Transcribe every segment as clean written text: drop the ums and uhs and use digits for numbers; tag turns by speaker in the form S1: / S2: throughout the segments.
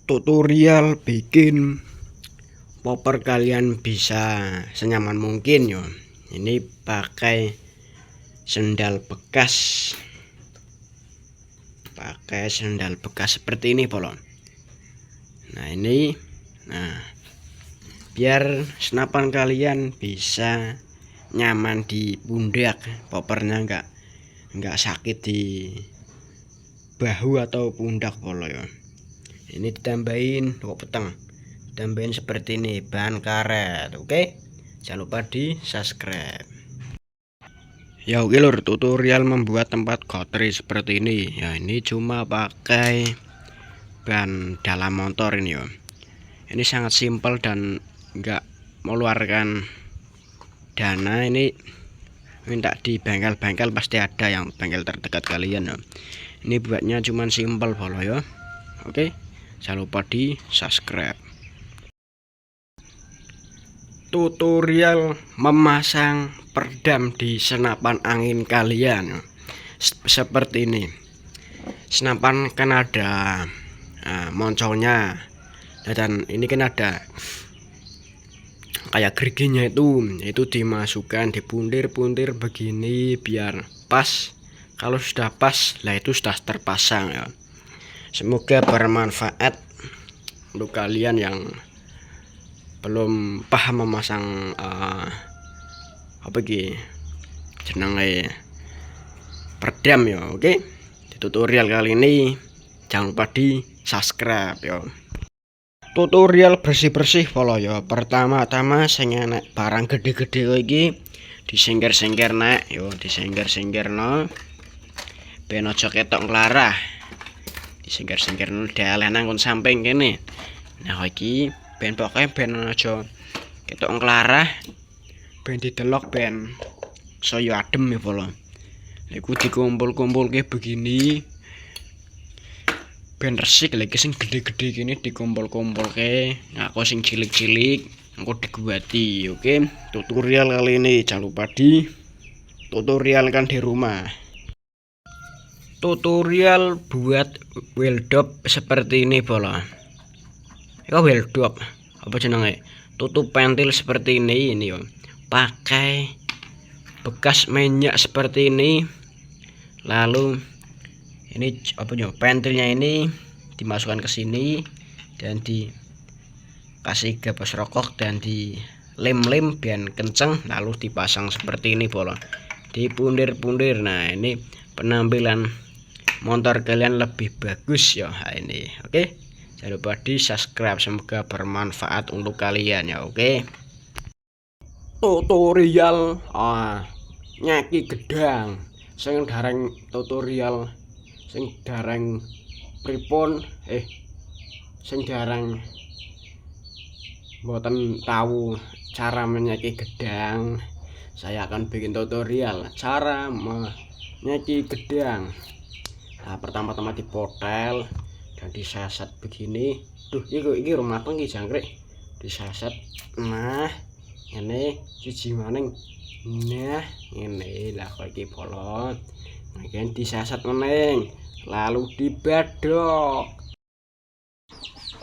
S1: Tutorial bikin popper kalian bisa senyaman mungkin yo. Ini pakai sendal bekas. Seperti ini polo. Nah, biar senapan kalian bisa nyaman di pundak, poppernya enggak sakit di bahu atau pundak polo ya. Ini ditambahin petang, tambahin seperti ini bahan karet. Oke, jangan lupa di subscribe ya. Oke lur, tutorial membuat tempat gotri seperti ini ya. Ini cuma pakai ban dalam motor ini ya. Ini sangat simpel dan enggak mengeluarkan dana. Ini minta di bengkel-bengkel pasti ada yang bengkel terdekat kalian ya. Ini buatnya cuman simpel polo ya. Oke, jangan lupa di subscribe. Tutorial memasang peredam di senapan angin kalian seperti ini. Senapan kan ada moncolnya, dan ini kan ada kayak geriginya, itu dimasukkan di puntir-puntir begini biar pas. Kalau sudah pas lah itu sudah terpasang ya. Semoga bermanfaat untuk kalian yang belum paham memasang jenenge peredam ya. Oke, di tutorial kali ini jangan lupa di subscribe ya. Tutorial bersih-bersih polo ya. Pertama-tama saya nek barang gede-gede iki disengger-sengger nek yo, disengger-sengger no ben aja ketok nglarah. Disengger-sengger no dalan nang kon samping kene. Nah iki ben pokoke ben aja ketok nglarah, ben didelok ben saya adem ya polo. Iku dikumpul-kumpulke begini ben resik. Lagi sing gede-gede gini dikumpul-kumpulke, aku sing cilik-cilik aku diguati. Oke, tutorial kali ini jangan lupa di tutorialkan di rumah. Tutorial buat weldop seperti ini polo. Ya weldop apa jenenge, tutup pentil seperti ini yo. Pakai bekas minyak seperti ini. Lalu ini pentilnya ini dimasukkan ke sini dan dikasih gapas rokok dan di lem biar kenceng, lalu dipasang seperti ini polo, di pundir-pundir. Nah ini penampilan motor kalian lebih bagus ya ini. Oke, jangan lupa di subscribe, semoga bermanfaat untuk kalian ya. Oke, tutorial nyaki gedang sing dareng tutorial sing dareng pripun sing dareng mboten tahu cara menyaki gedang, saya akan bikin tutorial cara menyaki gedang. Nah, pertama-tama dipotel dan disaset begini. Duh, iki rumah mateng iki jangkrik. Disaset. Nah, ini siji maning. Nah, ini lah kok iki bolong. Nah, kan disaset meneng, lalu dibadok.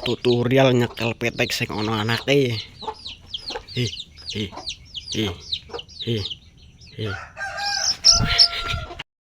S1: Tutorial nyekel petek sing ana anake.